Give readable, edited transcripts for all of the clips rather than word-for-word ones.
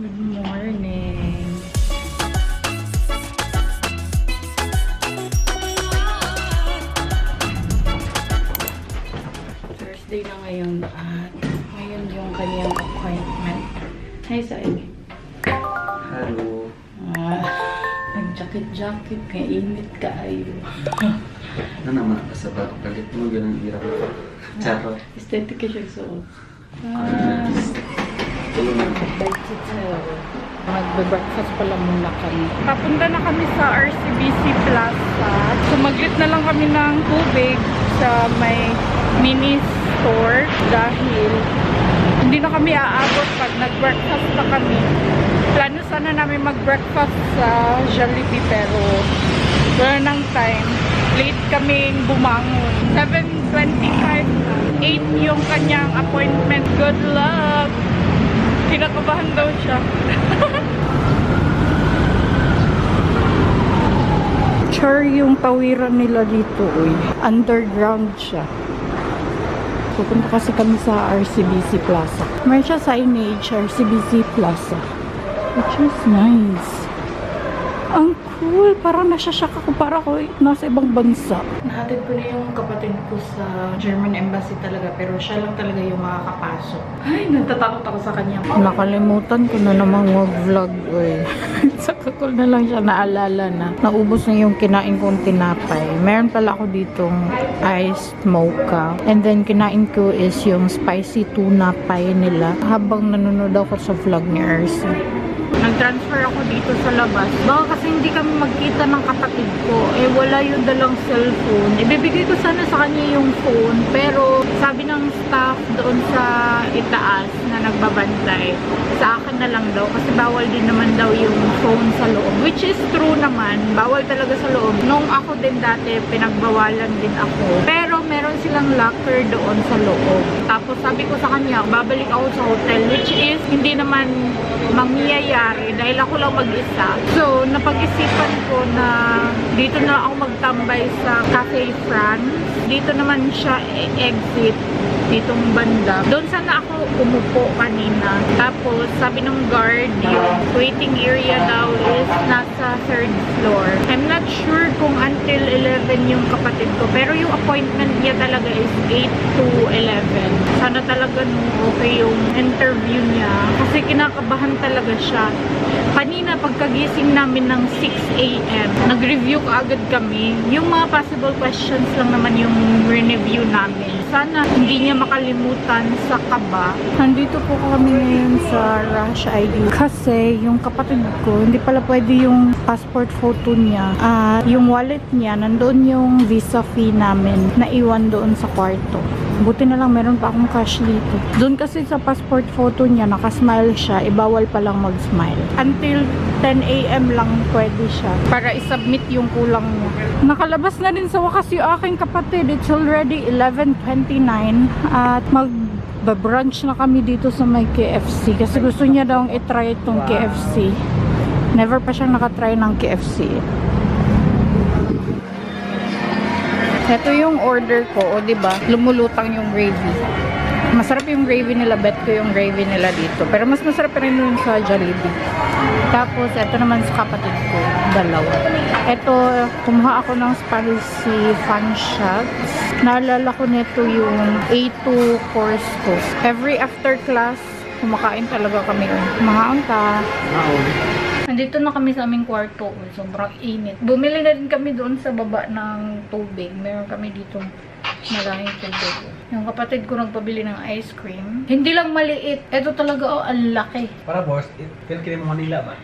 Good morning. Thursday na ngayon at ngayon yung kanyang appointment. Hi, Sai. Hello. Nag-jacket-jacket kaya init ka ayo. Ano naman sa kalit mo ganun hirap ko. Charot. Aesthetic ka siya suot. Magbe-breakfast pala muna kami. Papunta na kami sa RCBC Plaza. Sumaglit na lang kami ng tubig sa may mini store dahil hindi na kami aabot pag nag-breakfast na kami. Plano sana namin mag-breakfast sa Jollibee pero wala nang time. Late kaming bumangon. 7:25 na. 8 yung kanyang appointment. Good luck! Kinakabahan daw siya. Char yung tawiran nila dito. Uy. Underground siya. Pupunta kasi kami sa RCBC Plaza. May siya signage, RCBC Plaza. Which is nice. Ang cool. Parang nasyasyak ako. Para ako nasa ibang bansa. Nahatid ko na yung kapatid ko sa German Embassy talaga. Pero siya lang talaga yung makakapasok. Ay, natatakot ako sa kanya. Nakalimutan ko na namang mag-vlog. Sa kakul na lang siya naalala na. Naubos na yung kinain kong tinapay. Meron pala ako ditong iced mocha. And then kinain ko is yung spicy tuna pie nila. Habang nanonood ako sa vlog ni Ersi. Nag-transfer ako dito sa labas. Baka kasi hindi kami magkita ng kapatid ko. Eh, wala yung dalang cellphone. Ibibigay ko sana sa kanya yung phone. Pero, sabi ng staff doon sa itaas na nagbabantay, sa akin na lang daw. Kasi bawal din naman daw yung phone sa loob. Which is true naman. Bawal talaga sa loob. Nung ako din dati, pinagbawalan din ako. Pero, meron silang locker doon sa loob. Tapos, sabi ko sa kanya, babalik ako sa hotel. Which is, hindi naman mangyayari dahil ako lang mag-isa. So, napag-isipan ko na dito na ako magtambay sa Cafe France. Dito naman siya exit ditong banda. Doon sana ako umupo kanina. Tapos, sabi ng guard, yung waiting area daw is nasa 3rd floor. I'm not sure kung until 11 yung kapatid ko. Pero yung appointment niya talaga is 8 to 11. Sana talaga okay yung interview niya. Kasi kinakabahan talaga siya. Kanina, pagkagising namin ng 6 AM, nag-review agad kami. Yung mga possible questions lang naman yung re-review namin. Sana hindi niya makalimutan sa kaba. Nandito po kami ngayon sa Rush ID. Kasi yung kapatid ko, hindi pala pwede yung passport photo niya. At yung wallet niya, nandoon yung visa fee namin. Naiwan doon sa kwarto. Buti na lang meron pa akong cash dito. Doon kasi sa passport photo niya, nakasmile siya. Ibawal pa lang mag-smile. Until 10 AM lang pwede siya. Para isubmit yung kulang niya. Nakalabas na din sa wakas yung aking kapatid. It's already 11:29. At mag-brunch na kami dito sa may KFC. Kasi gusto niya daw i-try itong KFC. Never pa siyang nakatry ng KFC. Ito yung order ko, o diba, lumulutang yung gravy. Masarap yung gravy nila, bet ko yung gravy nila dito. Pero mas masarap rin yun sa Jollibee. Tapos, ito naman sa kapatid ko, dalawa. Ito, kumuha ako ng spicy fun shots. Naalala ko nito yung A2 course ko. Every after class, kumakain talaga kami. Mga anta. Nandito na kami sa aming kwarto. Sobrang init. Bumili na din kami doon sa baba ng tubig. Meron kami dito maraming tubig. Yung kapatid ko nagpabili ng ice cream. Hindi lang maliit. Ito talaga, ang laki. Para boss, feel kini mo Manila ba?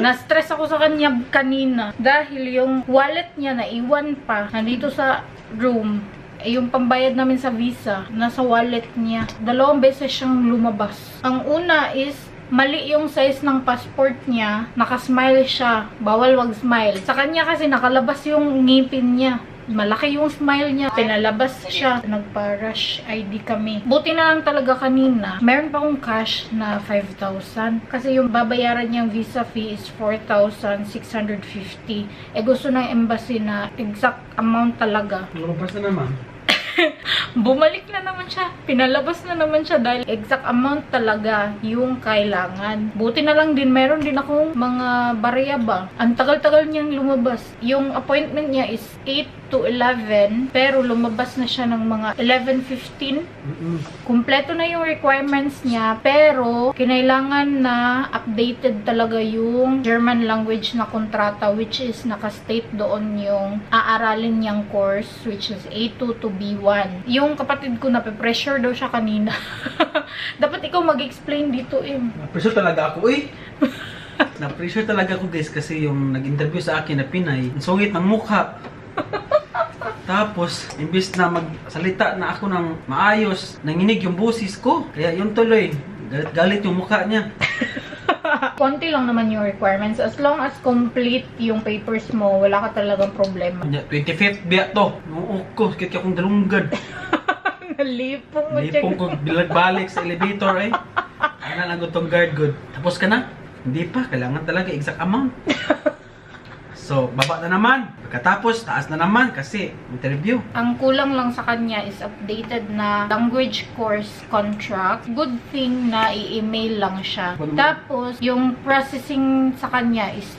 Na-stress ako sa kanya kanina. Dahil yung wallet niya naiwan pa. Nandito sa room. Yung pambayad namin sa visa, nasa wallet niya. 2 beses siyang lumabas. Ang una is, mali yung size ng passport niya. Nakasmile siya. Bawal wag smile. Sa kanya kasi nakalabas yung ngipin niya. Malaki yung smile niya. Pinalabas siya. Nagpa-rush ID kami. Buti na lang talaga kanina. Meron pa akong cash na 5,000. Kasi yung babayaran niyang visa fee is 4,650. Eh gusto ng embassy na exact amount talaga. Lumabas na naman. Bumalik na naman siya. Pinalabas na naman siya dahil exact amount talaga yung kailangan. Buti na lang din, meron din akong mga barya ba. Ang tagal-tagal niyang lumabas. Yung appointment niya is 8 to 11, pero lumabas na siya ng mga 11:15. Kumpleto na yung requirements niya, pero kinailangan na updated talaga yung German language na kontrata, which is nakastate doon yung aaralin niyang course, which is A2 to B1. Yung kapatid ko nape-pressure daw siya kanina. Dapat ikaw mag-explain dito eh. Na-pressure talaga ako eh. Na-pressure talaga ako guys kasi yung nag-interview sa akin na Pinay, ang sungit ng mukha. Tapos, imbis na magsalita na ako ng maayos, nanginig yung boses ko. Kaya yun tuloy, galit-galit yung mukha niya. Konti lang naman yung requirements. As long as complete yung papers mo, wala ka talagang problema. 25th biya to. Noo ko, kaya akong dalunggad. Nalipong mo Lipong ko bilag-balik sa elevator eh. Ano lang itong guard good. Tapos ka na? Hindi pa, kailangan talaga exact amount. So, baba na naman. Pagkatapos, taas na naman kasi interview. Ang kulang lang sa kanya is updated na language course contract. Good thing na i-email lang siya. Tapos, yung processing sa kanya is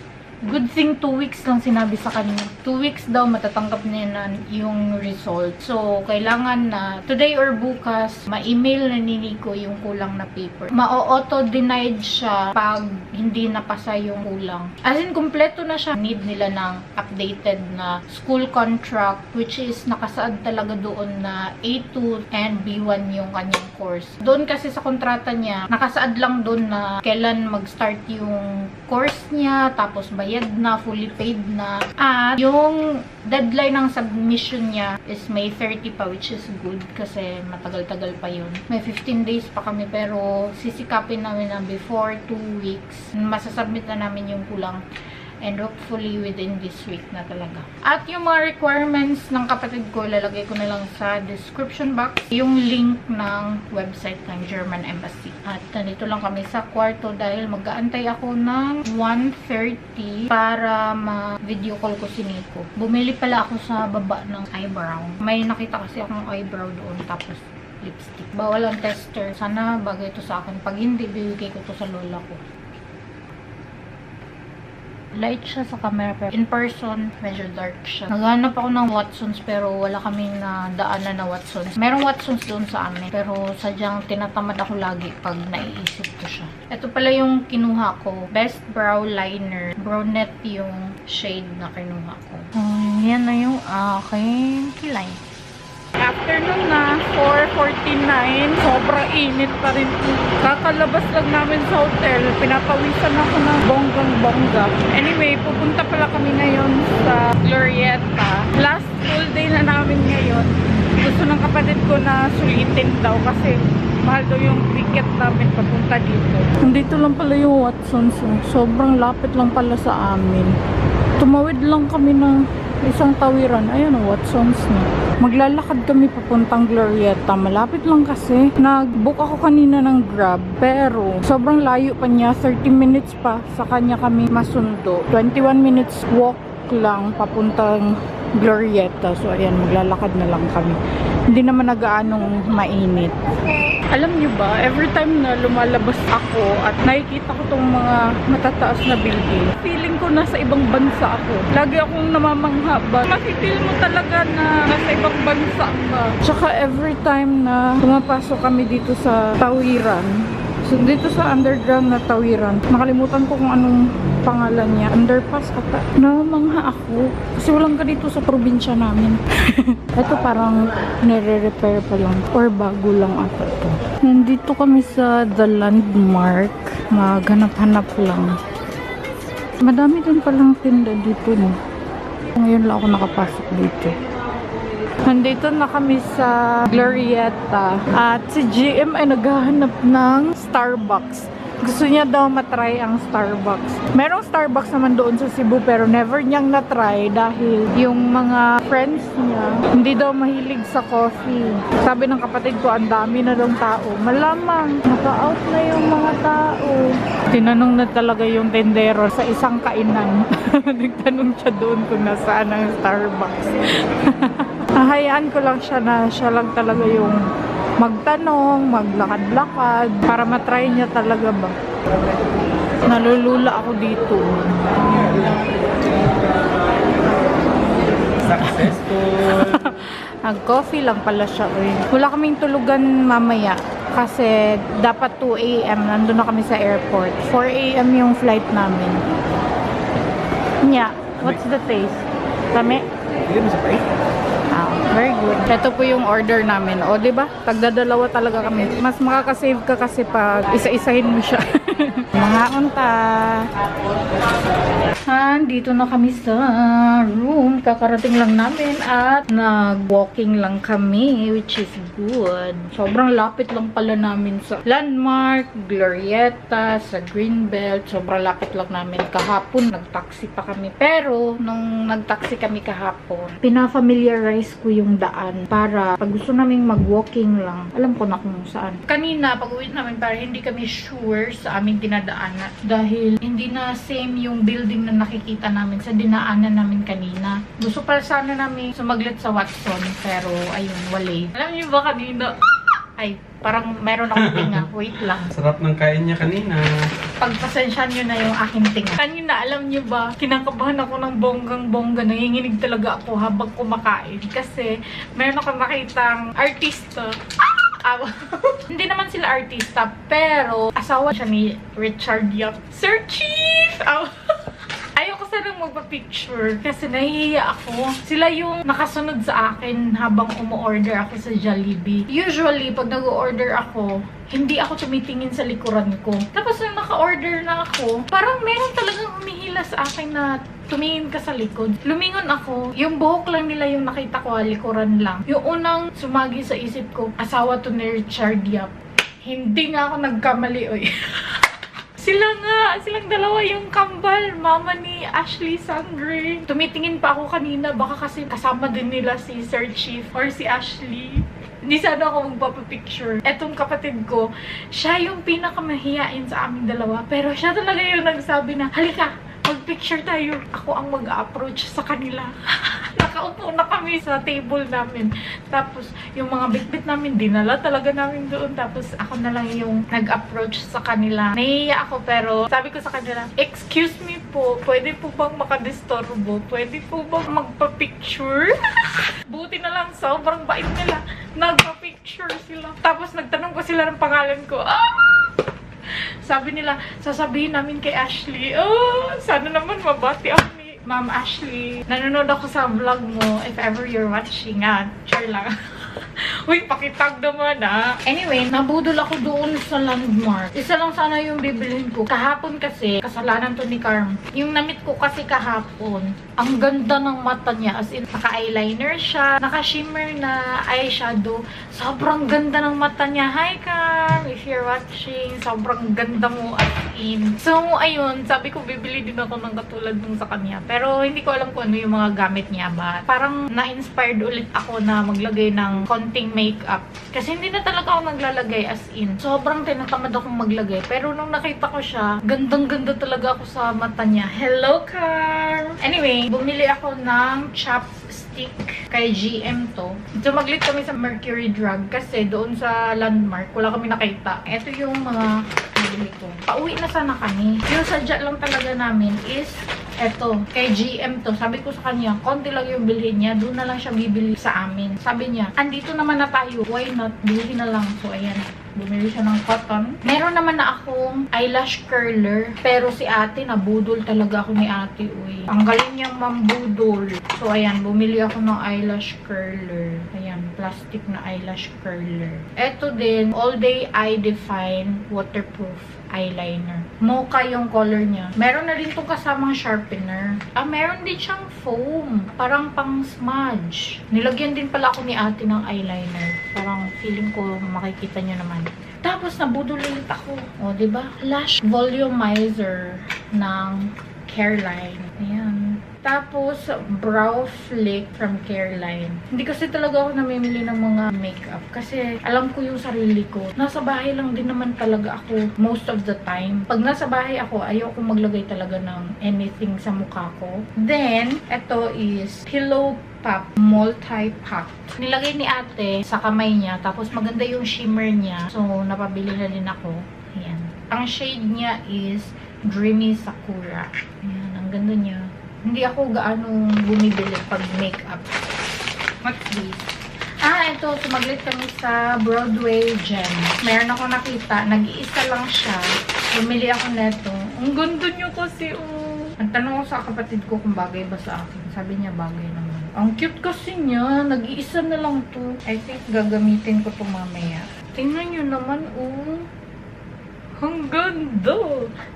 good thing 2 weeks lang sinabi sa kanya. 2 weeks daw matatanggap niya na yung result. So, kailangan na today or bukas, ma-email na ni Nico yung kulang na paper. Ma-auto-denied siya pag hindi napasa yung kulang. As in, kompleto na siya. Need nila ng updated na school contract, which is nakasaad talaga doon na A2 and B1 yung kanyang course. Doon kasi sa kontrata niya, nakasaad lang doon na kailan mag-start yung course niya, tapos bayad na, fully paid na. At yung deadline ng submission niya is May 30 pa, which is good kasi matagal-tagal pa yun. May 15 days pa kami, pero sisikapin namin na before 2 weeks, masasubmit na namin yung kulang. And hopefully within this week na talaga. At yung mga requirements ng kapatid ko, lalagay ko na lang sa description box yung link ng website ng German Embassy. At nandito lang kami sa kwarto dahil mag-aantay ako ng 1:30 para ma-video call ko si Nico. Bumili pala ako sa baba ng eyebrow. May nakita kasi akong eyebrow doon, tapos lipstick. Bawal ang tester. Sana bagay ito sa akin. Pag hindi, bibigay ko to sa lola ko. Light siya sa camera, pero in person, medyo dark siya. Naghanap ako ng Watsons, pero wala kaming daanan na Watsons. Merong Watsons doon sa amin, pero sadyang tinatamad ako lagi pag naiisip ko siya. Ito pala yung kinuha ko. Best Brow Liner. Brunette yung shade na kinuha ko. Yan na yung aking kilay. Afternoon na, 4:49. Sobrang init pa rin. Kakalabas lang namin sa hotel. Pinapawisan ako ng bonggang-bongga. Anyway, pupunta pala kami ngayon sa Glorieta. Last full day na namin ngayon. Gusto ng kapatid ko na sulitin daw kasi mahal daw yung ticket namin papunta dito. Nandito lang pala yung Watsons. Sobrang lapit lang pala sa amin. Tumawid lang kami ng isang tawiran. Ayan o, Watsons na. Maglalakad kami papuntang Glorieta. Malapit lang kasi. Nag-book ako kanina ng Grab. Pero, sobrang layo pa niya. 30 minutes pa sa kanya kami masundo. 21 minutes walk lang papuntang Glorieta. So, ayan, maglalakad na lang kami. Hindi naman nagaanong mainit. Alam niyo ba, every time na lumalabas ako at nakikita ko tong mga matataas na building, feeling ko nasa ibang bansa ako. Lagi akong namamangha ba? Maki-feel mo talaga na nasa ibang bansa ka. Tsaka every time na pumapasok kami dito sa tawiran, so dito sa underground na tawiran, nakalimutan ko kung anong pangalan niya. Underpass ata. Namamangha ako. Kasi walang ganito sa probinsya namin. Ito parang nire-repair pa lang. Or bago lang ata ito. Nandito kami sa The Landmark. Maghanap-hanap lang. Madami din palang tinda dito, no? Ngayon lang ako nakapasok dito. Nandito na kami sa Glorieta. At si GM ay naghahanap ng Starbucks. Gusto niya daw matry ang Starbucks. Merong Starbucks naman doon sa Cebu pero never niyang natry dahil yung mga friends niya hindi daw mahilig sa coffee. Sabi ng kapatid ko, ang dami na daw tao. Malamang, naka-out na yung mga tao. Tinanong na talaga yung tendero sa isang kainan. Nagtanong siya doon kung nasaan ang Starbucks. Hahayaan ko lang siya na siya lang talaga yung magtanong, maglakad-lakad para matry niya talaga ba. Nalulula ako dito. Successful! Nag-coffee lang pala siya. Wala kaming tulugan mamaya kasi dapat 2 a.m. nandun na kami sa airport. 4 a.m. yung flight namin. Yeah, what's the taste? Tami? Hindi mo sa price? Ah, very good. Ito po yung order namin. O, di ba? Tagdadalawa talaga kami. Mas makakasave ka kasi pag isa-isahin mo siya. Mga unta. Dito na kami sa room. Kakarating lang namin at nag-walking lang kami, which is good. Sobrang lapit lang pala namin sa Landmark, Glorieta, sa Greenbelt. Sobrang lapit lang namin. Kahapon, nag-taxi pa kami. Pero, nung nag-taxi kami kahapon, pina-familiarize ko yung daan para pag gusto naming mag-walking lang, alam ko na kung saan. Kanina, pag-uwi namin, para hindi kami sure sa aming dinadaanan dahil hindi na same yung building na nakikita namin sa dinaanan namin kanina. Gusto pala sana namin sumaglit sa Watson, pero ayun, wala. Alam niyo ba kanina? Ay, parang meron akong tinga. Wait lang. Sarap ng kain niya kanina. Pagpasensyahan nyo na yung aking tinga. Kanina, alam nyo ba, kinakabahan ako ng bonggang-bongga. Nanginginig talaga ako habang kumakain. Kasi, meron ako nakitang artista. Hindi naman sila artista, pero asawa siya ni Richard Yap. Sir Chief! Ayoko sanang magpa-picture kasi nahihiya ako. Sila yung nakasunod sa akin habang umu-order ako sa Jollibee. Usually, pag nag-order ako, hindi ako tumitingin sa likuran ko. Tapos nung naka-order na ako, parang meron talagang humihila sa akin na tumingin ka sa likod. Lumingon ako. Yung buhok lang nila yung nakita ko, likuran lang. Yung unang sumagi sa isip ko, asawa to ni Richard Yap. Hindi nga ako nagkamali, oy. Silang dalawa yung kambal, mama ni Ashley Sangre. Tumitingin pa ako kanina, baka kasi kasama din nila si Sir Chief or si Ashley. Hindi sana ako magpapapicture. Etong kapatid ko, siya yung pinakamahiyain sa aming dalawa. Pero siya talaga yung nagsabi na, halika, mag-picture tayo. Ako ang mag-approach sa kanila. Nakaupo na kami sa table namin. Tapos, yung mga bitbit namin, dinala talaga namin doon. Tapos, ako na lang yung nag-approach sa kanila. Nahihiya ako, pero sabi ko sa kanila, excuse me po, pwede po bang makadistorbo? Pwede po bang magpa-picture? Buti na lang, sobrang bait nila. Nagpa-picture sila. Tapos, nagtanong ko sila ng pangalan ko. Sabi nila, sasabihin namin kay Ashley, sana naman mabati ako ni Ma'am Ashley. Nanonood ako sa vlog mo, if ever you're watching, share lang. Uy, pakitag naman Anyway, nabudol ako doon sa Landmark. Isa lang sana yung bibilhin ko. Kahapon kasi, kasalanan to ni Carm. Yung namit ko kasi kahapon, ang ganda ng mata niya. As in, naka-eyeliner siya, naka-shimmer na eyeshadow. Sobrang ganda ng mata niya. Hi Carm! If you're watching, sobrang ganda mo as in. So, ayun, sabi ko bibili din ako ng katulad nung sa kanya. Pero hindi ko alam kung ano yung mga gamit niya ba. Parang na-inspired ulit ako na maglagay ng konting makeup. Kasi hindi na talaga ako naglalagay as in. Sobrang tinatamad akong maglagay. Pero nung nakita ko siya, gandang-ganda talaga ako sa mata niya. Hello, Carm! Anyway, bumili ako ng chapstick kay GM to. Sumaglit kami sa Mercury Drug kasi doon sa Landmark, wala kami nakita. Ito yung mga nabili ko. Pauwi na sana kami. Yung sadya lang talaga namin is eto, kay GM to. Sabi ko sa kanya, konti lang yung bilhin niya. Doon na lang siya bibili sa amin. Sabi niya, andito naman na tayo. Why not? Bilhin na lang. So, ayan. Bumili siya ng cotton. Meron naman na akong eyelash curler. Pero si ate, nabudol talaga ako ni ate. Uy. Ang galing niyang mambudol. So, ayan. Bumili ako ng eyelash curler. Ayan. Plastic na eyelash curler. Eto din, All Day Eye Define Waterproof eyeliner. Mocha yung color niya. Meron na rin itong kasamang sharpener. Meron din siyang foam. Parang pang smudge. Nilagyan din pala ako ni ate ng eyeliner. Parang feeling ko makikita niyo naman. Tapos nabudol ulit ako. O, diba? Lash volumizer ng Careline. Ayan. Tapos, brow flick from Careline. Hindi kasi talaga ako namimili ng mga makeup. Kasi alam ko yung sarili ko. Nasa bahay lang din naman talaga ako most of the time. Pag nasa bahay ako, ayoko maglagay talaga ng anything sa mukha ko. Then, ito is Pillow Pop Multi-Pack. Nilagay ni ate sa kamay niya. Tapos maganda yung shimmer niya. So, napabili na din ako. Ayan. Ang shade niya is Dreamy Sakura. Ayan. Ang ganda niya. Hindi ako gaano bumibili pag makeup. What's this? Ito. Sumaglit kami sa Broadway Gem. Meron ako nakita. Nag-iisa lang siya. Bumili ako neto. Ang ganda niyo kasi, oh. Nagtanong ko sa kapatid ko kung bagay ba sa akin. Sabi niya bagay naman. Ang cute kasi niya. Nag-iisa na lang to. I think gagamitin ko to mamaya. Tingnan niyo naman, oh. Ang ganda!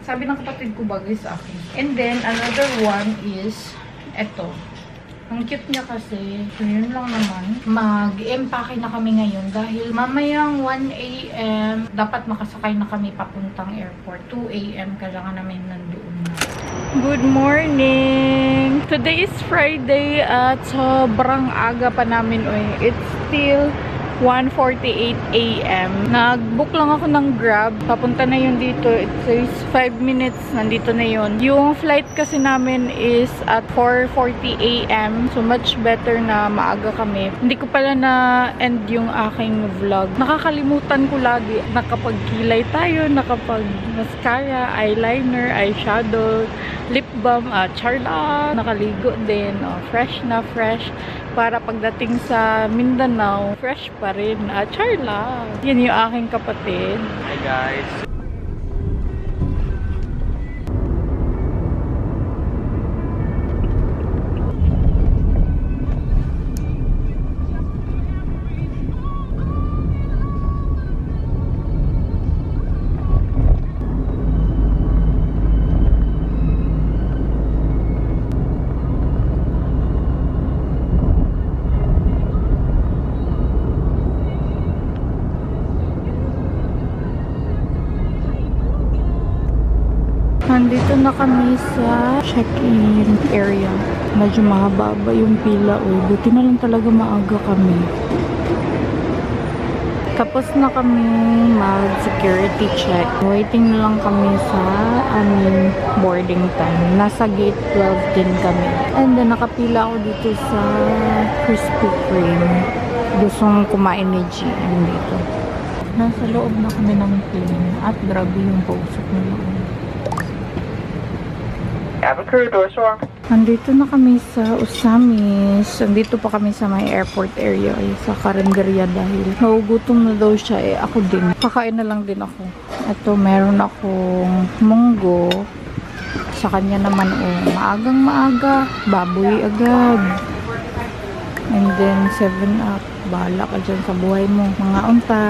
Sabi ng kapatid ko bagay sa akin. And then, another one is eto. Ang cute niya kasi. So, yun lang naman. Mag-empake na kami ngayon dahil mamayang 1 AM dapat makasakay na kami papuntang airport. 2 AM kailangan namin nandoon na. Good morning! Today is Friday at sobrang aga pa namin. It's still 1:48 AM. Nag-book lang ako ng Grab. Papunta na yun dito. It says 5 minutes. Nandito na yun. Yung flight kasi namin is at 4:40 AM. So, much better na maaga kami. Hindi ko pala na-end yung aking vlog. Nakakalimutan ko lagi. Nakapagkilay tayo. Nakapag-mascara, eyeliner, eyeshadow, lip balm, charla. Nakaligo din. Fresh na fresh. Para pagdating sa Mindanao, fresh pa rin. Charla. Yan yung aking kapatid. Hi guys. Nandito na kami sa check-in area. Medyo mahaba yung pila. Buti na lang talaga maaga kami. Tapos na kami mag-security check. Waiting na lang kami sa aming boarding time. Nasa gate 12 din kami. And then nakapila ako dito sa Krispy Kreme. Gustong kumain ni GM dito. Nasa loob na kami ng plane. At grabe yung pausok nila. Nandito na kami sa Usamis. Nandito pa kami sa may airport area sa Karinderya dahil nagugutom na daw siya. Ako din. Kakain na lang din ako. Ito, meron akong munggo. Sa kanya naman, maagang maaga. Baboy agad. And then, 7 Up. Bahala ka dyan sa buhay mo. Mga unta.